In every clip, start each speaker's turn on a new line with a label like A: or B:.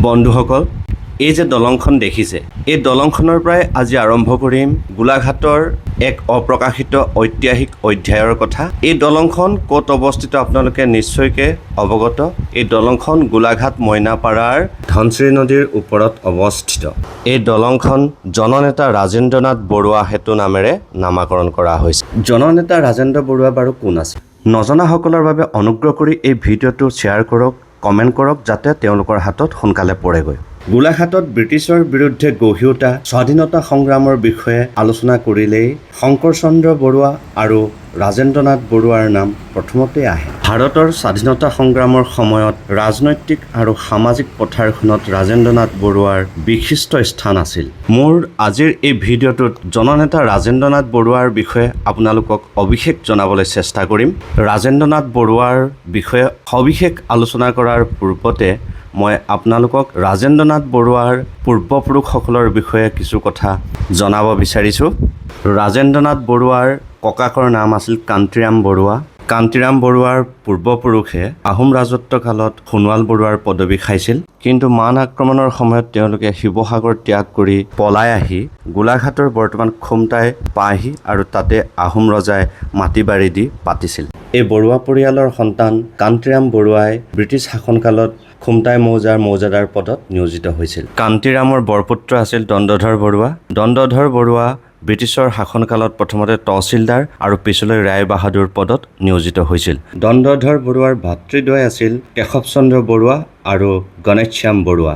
A: বন্ধুসকল, এই যে দলংখন দেখিছে, এই দলংখনৰ পৰাই আজি আৰম্ভ কৰিম গোলাঘাটৰ এক অপ্ৰকাশিত ঐতিহাসিক অধ্যায়ৰ কথা। এই দলংখন ক'ত অৱস্থিত আপোনালোকে নিশ্চয়কৈ অৱগত। এই দলংখন গোলাঘাট মইনাপাড়াৰ ধনশিৰি নদীৰ ওপৰত অৱস্থিত। এই দলংখন জননেতা ৰাজেন্দ্ৰ নাথ বৰুৱা সেতু নামেৰে নামাকৰণ কৰা হৈছে। জননেতা ৰাজেন্দ্ৰ বৰুৱা বাৰু কোন আছিল? নজনাসকলৰ বাবে অনুগ্ৰহ কৰি এই ভিডিঅ'টো শ্বেয়াৰ কৰক, কমেণ্ট কৰক, যাতে তেওঁলোকৰ হাতত সোনকালে পৰেগৈ। গোলাঘাটত ব্ৰিটিছৰ বিৰুদ্ধে গঢ়ি উঠা স্বাধীনতা সংগ্ৰামৰ বিষয়ে আলোচনা কৰিলেই শংকৰ চন্দ্ৰ বৰুৱা আৰু ৰাজেন্দ্ৰ নাথ বৰুৱাৰ নাম প্ৰথমতে আহে। ভাৰতৰ স্বাধীনতা সংগ্ৰামৰ সময়ত ৰাজনৈতিক আৰু সামাজিক পথাৰখনত ৰাজেন্দ্ৰ নাথ বৰুৱাৰ বিশিষ্ট স্থান আছিল। মোৰ আজিৰ এই ভিডিঅ'টোত জননেতা ৰাজেন্দ্ৰ নাথ বৰুৱাৰ বিষয়ে আপোনালোকক অভিষেক জনাবলৈ চেষ্টা কৰিম। ৰাজেন্দ্ৰ নাথ বৰুৱাৰ বিষয়ে সবিশেষ আলোচনা কৰাৰ পূৰ্বতে মই আপোনালোকক ৰাজেন্দ্ৰ নাথ বৰুৱাৰ পূৰ্বপুৰুষসকলৰ বিষয়ে কিছু কথা জনাব বিচাৰিছোঁ। ৰাজেন্দ্ৰ নাথ বৰুৱাৰ ককাকৰ নাম আছিল কান্তিৰাম বৰুৱা। কান্তিৰাম বৰুৱাৰ পূৰ্বপুৰুষে আহোম ৰাজত্ব কালত সোণোৱাল বৰুৱাৰ পদবী খাইছিল, কিন্তু মান আক্ৰমণৰ সময়ত তেওঁলোকে শিৱসাগৰ ত্যাগ কৰি পলাই আহি গোলাঘাটৰ বৰ্তমান খুমটাই পায়হি আৰু তাতে আহোম ৰজাই মাটি বাৰী দি পাতিছিল। এই বৰুৱা পৰিয়ালৰ সন্তান কান্তিৰাম বৰুৱাই ব্ৰিটিছ শাসনকালত খুমটাই মৌজাদাৰ পদত নিয়োজিত হৈছিল। কান্তিৰামৰ বৰপুত্ৰ আছিল দণ্ডধৰ বৰুৱা। দণ্ডধৰ বৰুৱা ব্ৰিটিছৰ শাসনকালত প্ৰথমতে তহচিলদাৰ আৰু পিছলৈ ৰায়বাহাদুৰ পদত নিয়োজিত হৈছিল। দণ্ডধৰ বৰুৱাৰ ভাতৃদ্বয় আছিল কেশৱ চন্দ্ৰ বৰুৱা আৰু গণেশশ্যাম বৰুৱা।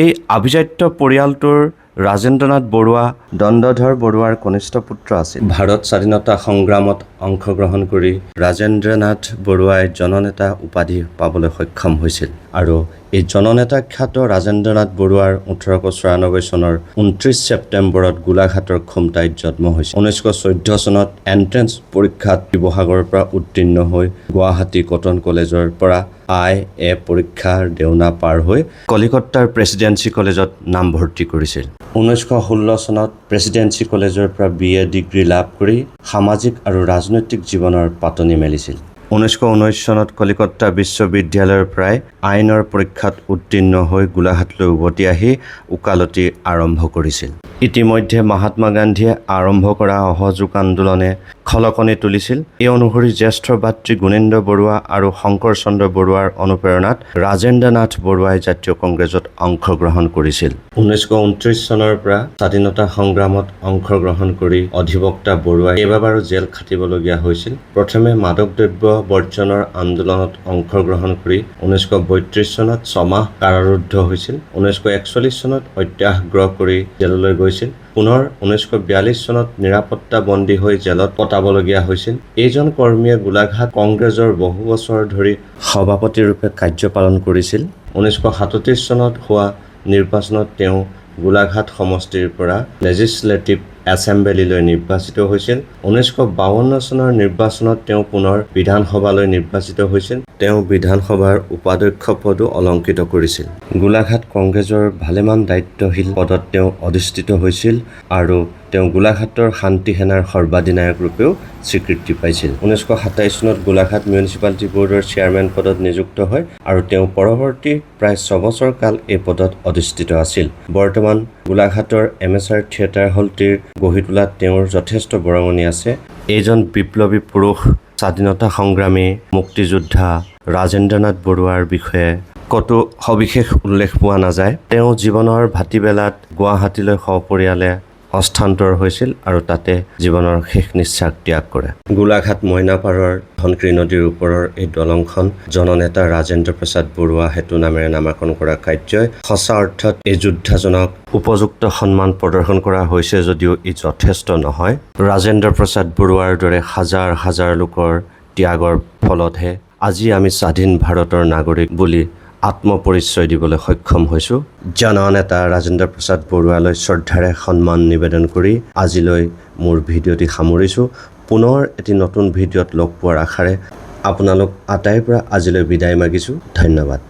A: এই আভিজাত্য পৰিয়ালটোৰ ৰাজেন্দ্ৰ নাথ বৰুৱা দণ্ডধৰ বৰুৱাৰ কনিষ্ঠ পুত্ৰ আছিল। ভাৰত স্বাধীনতা সংগ্ৰামত অংশগ্ৰহণ কৰি ৰাজেন্দ্ৰ নাথ বৰুৱাই জননেতা উপাধি পাবলৈ সক্ষম হৈছিল আৰু এই জননেতা খ্যাত ৰাজেন্দ্ৰ নাথ বৰুৱাৰ 1894 চনৰ 29 ছেপ্টেম্বৰত গোলাঘাটৰ খুমটাইত জন্ম হৈছিল। 1914 চনত এণ্ট্ৰেন্স পৰীক্ষাত শিৱসাগৰৰ পৰা উত্তীৰ্ণ হৈ গুৱাহাটী কটন কলেজৰ পৰা IA পৰীক্ষাৰ দেওনা পাৰ হৈ কলিকতাৰ প্ৰেছিডেন্সি কলেজত নামভৰ্তি কৰিছিল। 1916 চনত প্ৰেছিডেন্সি কলেজৰ পৰা BA ডিগ্ৰী লাভ কৰি সামাজিক আৰু ৰাজনৈতিক জীৱনৰ পাতনি মেলিছিল। 1919 চনত কলিকতা বিশ্ববিদ্যালয়ৰ পৰাই আইনৰ পৰীক্ষাত উত্তীৰ্ণ হৈ গোলাঘাটলৈ উভতি আহি ওকালতি আৰম্ভ কৰিছিল। ইতিমধ্যে মহাত্মা গান্ধীয়ে আৰম্ভ কৰা অসহযোগ আন্দোলনে খলকনি তুলিছিল। এই অনুসৰি জ্যেষ্ঠ ভাতৃ গুণেন্দ্ৰ বৰুৱা আৰু শংকৰ চন্দ্ৰ বৰুৱাৰ অনুপ্ৰেৰণাত ৰাজেন্দ্ৰ নাথ বৰুৱাই জাতীয় কংগ্ৰেছত অংশগ্ৰহণ কৰিছিল। 1929 চনৰ পৰা স্বাধীনতা সংগ্ৰামত অংশগ্ৰহণ কৰি অধিবক্তা বৰুৱাই কেইবাবাৰো জেল খাটিবলগীয়া হৈছিল। প্ৰথমে মাদক দ্ৰব্য বৰ্জনৰ আন্দোলনত অংশগ্ৰহণ কৰি 1932 চনত 6 মাহ কাৰাৰুদ্ধ হৈছিল। 1941 চনত সত্যাগ্ৰহ কৰি জেললৈ গৈছিল। পুনৰ 1942 চনত নিৰাপত্তা বন্দী হৈ জেলত কটাবলগীয়া হৈছিল। এইজন কৰ্মীয়ে গোলাঘাট কংগ্ৰেছৰ বহু বছৰ ধৰি সভাপতিৰূপে কাৰ্য পালন কৰিছিল। 1937 চনত হোৱা নিৰ্বাচনত তেওঁ গোলাঘাট সমষ্টিৰ পৰা লেজিছলেটিভ এছেম্বলিলৈ নিৰ্বাচিত হৈছিল। 1952 চনৰ নিৰ্বাচনত তেওঁ পুনৰ বিধানসভালৈ নিৰ্বাচিত হৈছিল। তেওঁ বিধানসভাৰ উপাধ্যক্ষ পদো অলংকৃত কৰিছিল। গোলাঘাট কংগ্ৰেছৰ ভালেমান দায়িত্বশীল পদত তেওঁ অধিষ্ঠিত হৈছিল আৰু তেওঁ গোলাঘাটৰ শান্তি সেনাৰ সৰ্বাধিনায়ক ৰূপেও স্বীকৃতি পাইছিল। 1927 চনত গোলাঘাট মিউনিচিপালিটি বৰ্ডৰ চেয়াৰমেন পদত নিযুক্ত হয় আৰু তেওঁ পৰৱৰ্তী প্ৰায় 6 বছৰ কাল এই পদত অধিষ্ঠিত আছিল। বৰ্তমান গোলাঘাটৰ MSR থিয়েটাৰ হলটিৰ গঢ়ি তোলাত তেওঁৰ যথেষ্ট বৰঙণি আছে। এইজন বিপ্লৱী পুৰুষ, স্বাধীনতা সংগ্ৰামী, মুক্তিযোদ্ধা ৰাজেন্দ্ৰ নাথ বৰুৱাৰ বিষয়ে কতো সবিশেষ উল্লেখ পোৱা নাযায়। তেওঁ জীৱনৰ ভাটিবেলাত গুৱাহাটীলৈ সপৰিয়ালে হস্তান্তৰ হৈছিল আৰু তাতে জীৱনৰ শেষ নিশ্বাস ত্যাগ কৰে। গোলাঘাট মইনাপাৰৰ ধনশিৰি নদীৰ ওপৰৰ এই দলংখন জননেতা ৰাজেন্দ্ৰ প্ৰসাদ বৰুৱা সেতু নামেৰে নামাকৰণ কৰা কাৰ্যই সঁচা অৰ্থত এই যোদ্ধাজনক উপযুক্ত সন্মান প্ৰদৰ্শন কৰা হৈছে যদিও ই যথেষ্ট নহয়। ৰাজেন্দ্ৰ প্ৰসাদ বৰুৱাৰ দৰে হাজাৰ হাজাৰ লোকৰ ত্যাগৰ ফলতহে আজি আমি স্বাধীন ভাৰতৰ নাগৰিক বুলি আত্মপৰিচয় দিবলৈ সক্ষম হৈছোঁ। জননেতা ৰাজেন্দ্ৰ প্ৰসাদ বৰুৱালৈ শ্ৰদ্ধাৰে সন্মান নিবেদন কৰি আজিলৈ মোৰ ভিডিঅ'টি সামৰিছোঁ। পুনৰ এটি নতুন ভিডিঅ'ত লগ পোৱাৰ আশাৰে আপোনালোক আটাইৰ পৰা আজিলৈ বিদায় মাগিছোঁ। ধন্যবাদ।